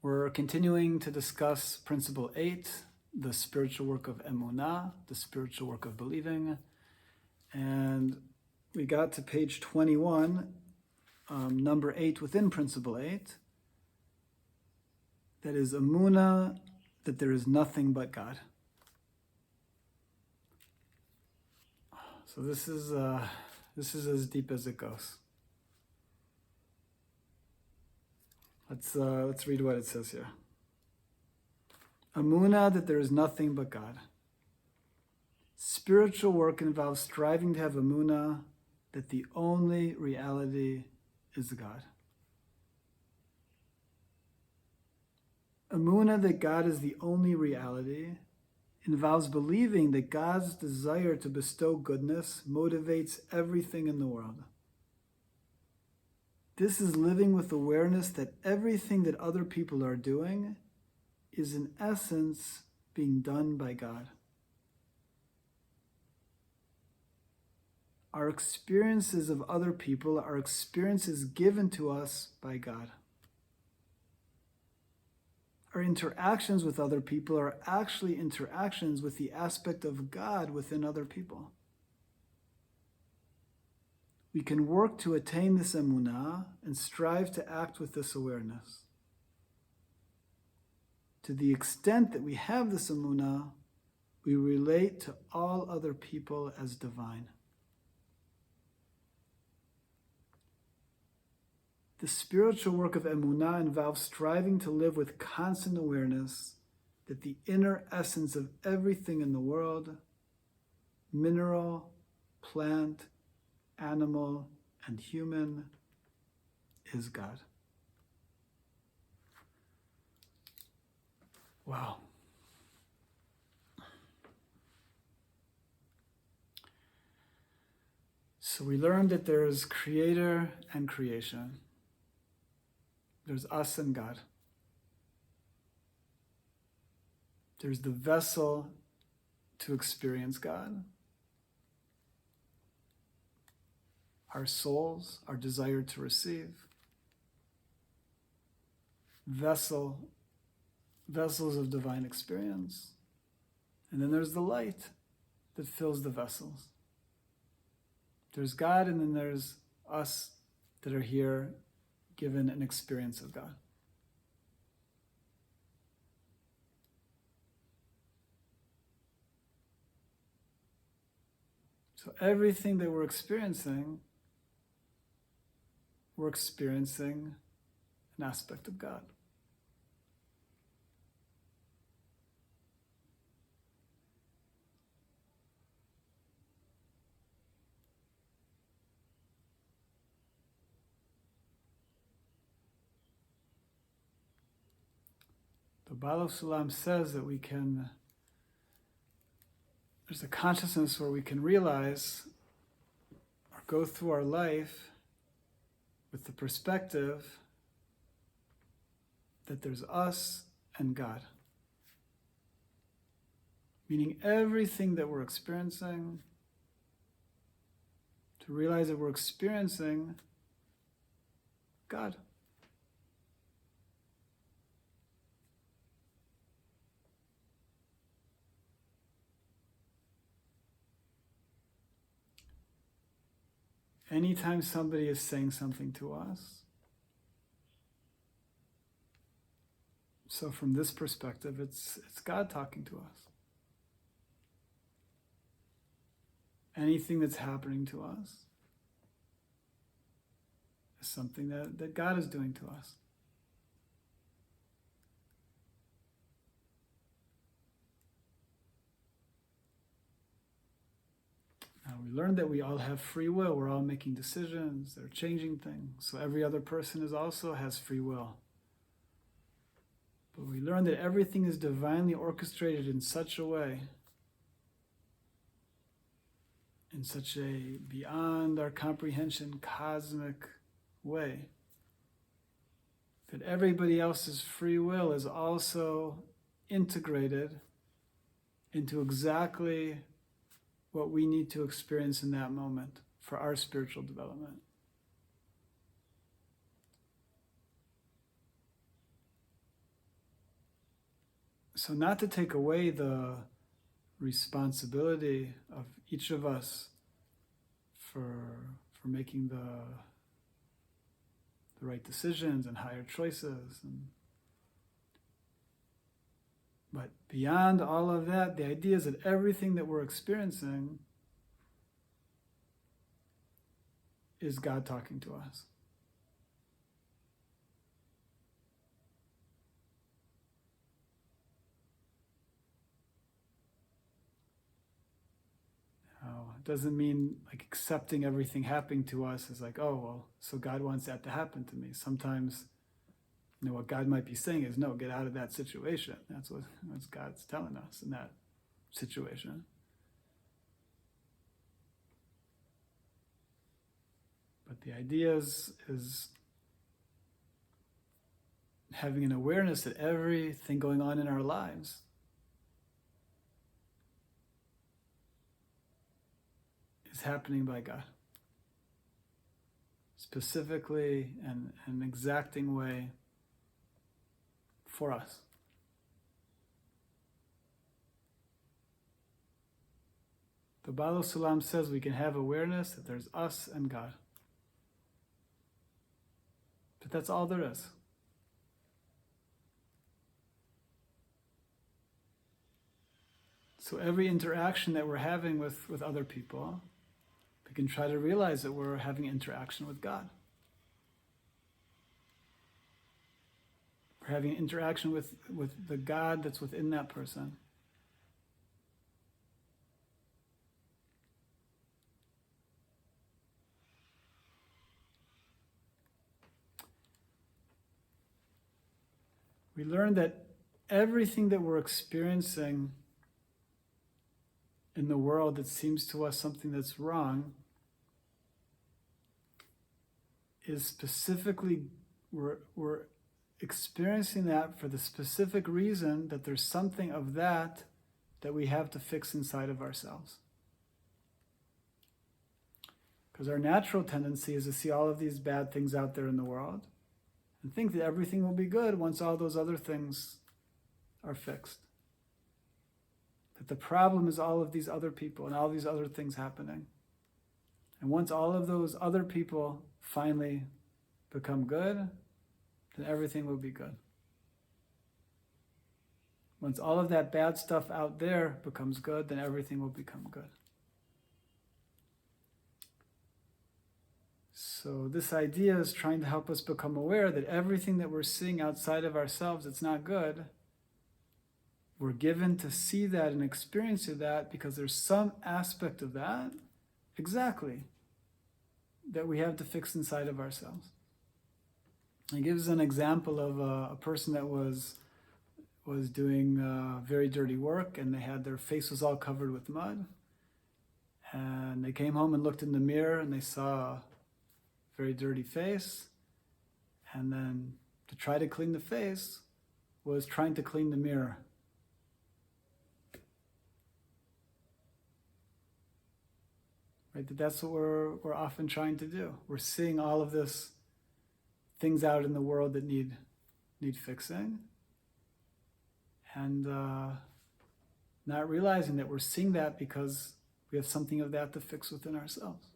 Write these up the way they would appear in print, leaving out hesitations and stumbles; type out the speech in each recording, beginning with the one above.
We're continuing to discuss Principle 8, the spiritual work of emunah, the spiritual work of believing. And we got to page 21, number 8 within Principle 8. That is emunah, that there is nothing but God. So this is as deep as it goes. Let's read what it says here. Emunah, that there is nothing but God. Spiritual work involves striving to have emunah that the only reality is God. Emunah that God is the only reality involves believing that God's desire to bestow goodness motivates everything in the world. This is living with awareness that everything that other people are doing is in essence being done by God. Our experiences of other people are experiences given to us by God. Our interactions with other people are actually interactions with the aspect of God within other people. We can work to attain this emunah and strive to act with this awareness. To the extent that we have this emunah, we relate to all other people as divine. The spiritual work of emunah involves striving to live with constant awareness that the inner essence of everything in the world, mineral, plant, animal, and human, is God. Wow. So we learned that there is creator and creation. There's us and God. There's the vessel to experience God. Our souls, our desire to receive. Vessels of divine experience. And then there's the light that fills the vessels. There's God, and then there's us that are here given an experience of God. So everything that we're experiencing an aspect of God. The Baal Sulam says that there's a consciousness where we can realize or go through our life with the perspective that there's us and God. Meaning everything that we're experiencing, to realize that we're experiencing God. Anytime somebody is saying something to us, so from this perspective, it's God talking to us. Anything that's happening to us is something that God is doing to us. Now, we learned that we all have free will. We're all making decisions. They're changing things. So every other person also has free will. But we learned that everything is divinely orchestrated in such a way, in such a beyond our comprehension cosmic way, that everybody else's free will is also integrated into exactly what we need to experience in that moment for our spiritual development. So not to take away the responsibility of each of us for making the right decisions and higher choices. But beyond all of that, the idea is that everything that we're experiencing is God talking to us. It doesn't mean like accepting everything happening to us is like, oh, well, so God wants that to happen to me. Sometimes, what God might be saying is, no, get out of that situation. That's what God's telling us in that situation. But the idea is having an awareness that everything going on in our lives is happening by God. Specifically and in an exacting way for us. The Baal Sulam says we can have awareness that there's us and God. But that's all there is. So every interaction that we're having with other people, we can try to realize that we're having interaction with God. We're having an interaction with the God that's within that person. We learn that everything that we're experiencing in the world that seems to us something that's wrong is specifically, we're experiencing that for the specific reason that there's something of that we have to fix inside of ourselves. Because our natural tendency is to see all of these bad things out there in the world and think that everything will be good once all those other things are fixed. That the problem is all of these other people and all these other things happening. And once all of those other people finally become good, then everything will be good. Once all of that bad stuff out there becomes good, then everything will become good. So this idea is trying to help us become aware that everything that we're seeing outside of ourselves that's not good, we're given to see that and experience that because there's some aspect of that, exactly, that we have to fix inside of ourselves. He gives an example of a person that was doing very dirty work, and they had their face was all covered with mud. And they came home and looked in the mirror, and they saw a very dirty face. And then to try to clean the face was trying to clean the mirror. Right? That's what we're often trying to do. We're seeing all of this things out in the world that need fixing, and not realizing that we're seeing that because we have something of that to fix within ourselves.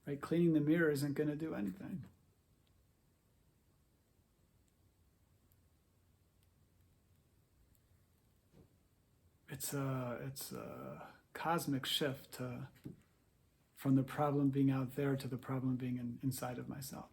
Right? Cleaning the mirror isn't going to do anything. It's a cosmic shift from the problem being out there to the problem being inside of myself.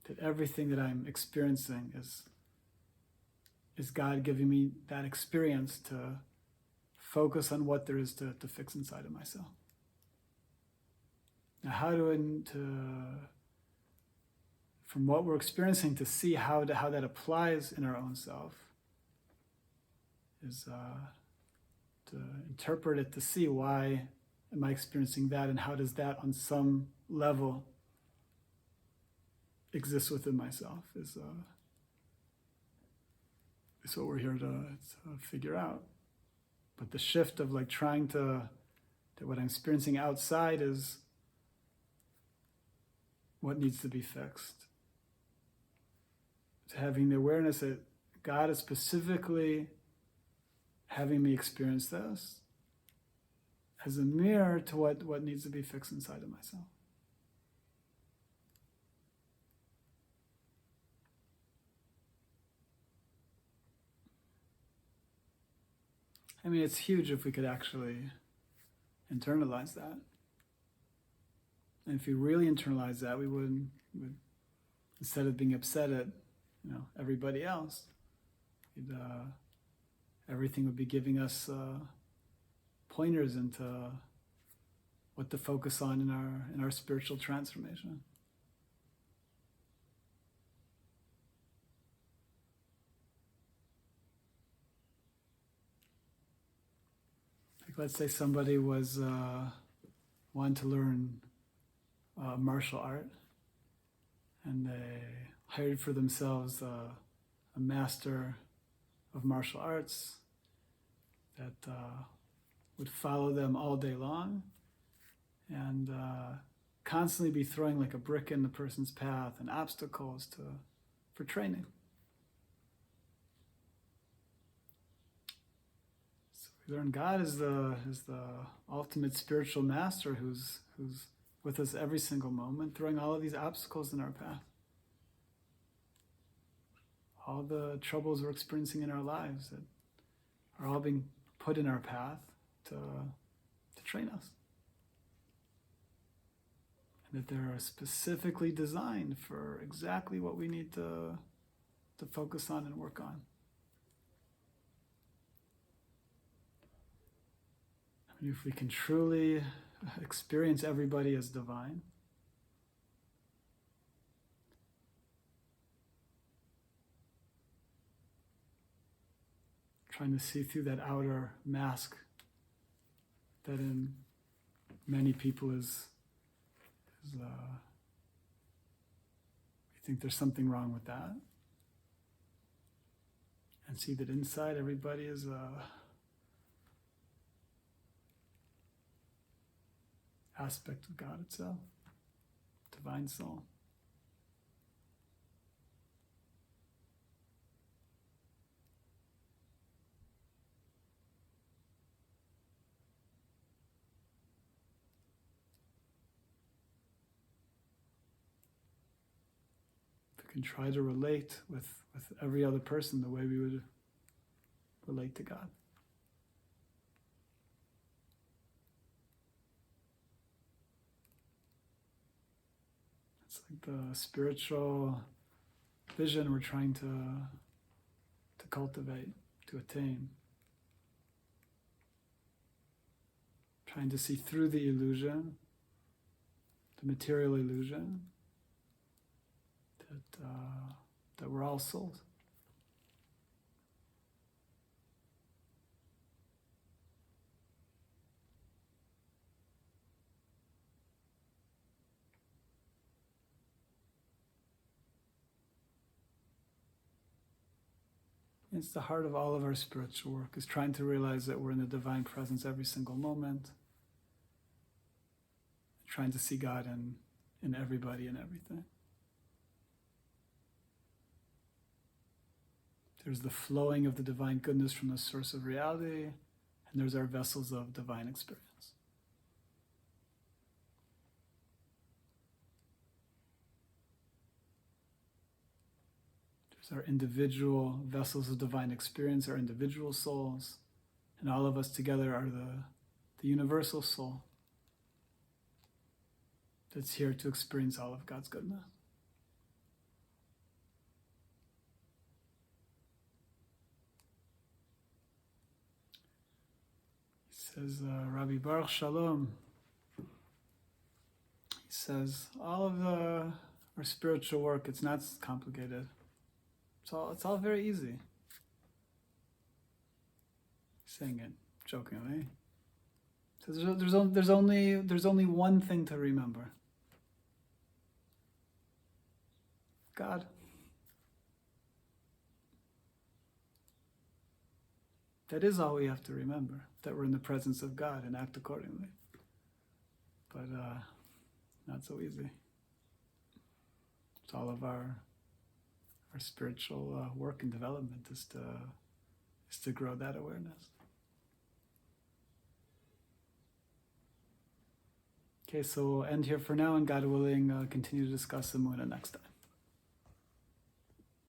That everything that I'm experiencing is God giving me that experience to focus on what there is to fix inside of myself. Now, from what we're experiencing to see how that applies in our own self is to interpret it, to see why am I experiencing that, and how does that on some level exist within myself is what we're here to figure out. But the shift of like trying to, that what I'm experiencing outside is what needs to be fixed. It's having the awareness that God is specifically having me experience this as a mirror to what needs to be fixed inside of myself. I mean, it's huge if we could actually internalize that. And if we really internalize that, we would instead of being upset at, everybody else, everything would be giving us pointers into what to focus on in our spiritual transformation. Like, let's say somebody wanted to learn martial art, and they hired for themselves a master of martial arts that would follow them all day long and constantly be throwing like a brick in the person's path and obstacles for training. So we learn God is the ultimate spiritual master who's with us every single moment, throwing all of these obstacles in our path. All the troubles we're experiencing in our lives that are all being put in our path to train us. And that they're specifically designed for exactly what we need to focus on and work on. I mean, if we can truly experience everybody as divine, trying to see through that outer mask that in many people is we think there's something wrong with that, and see that inside everybody is a aspect of God itself, divine soul. And try to relate with every other person the way we would relate to God. It's like the spiritual vision we're trying to cultivate, to attain. Trying to see through the illusion, the material illusion, that we're all souls. It's the heart of all of our spiritual work, is trying to realize that we're in the divine presence every single moment, trying to see God in everybody and everything. There's the flowing of the divine goodness from the source of reality, and there's our vessels of divine experience. There's our individual vessels of divine experience, our individual souls, and all of us together are the universal soul that's here to experience all of God's goodness. Says Rabbi Baruch Shalom, he says, all of our spiritual work, it's not complicated. It's all very easy. He's saying it jokingly. He says there's only one thing to remember. God. That is all we have to remember, that we're in the presence of God and act accordingly. But not so easy. all of our spiritual work and development is to grow that awareness. Okay, so we'll end here for now, and God willing, continue to discuss the Muna next time.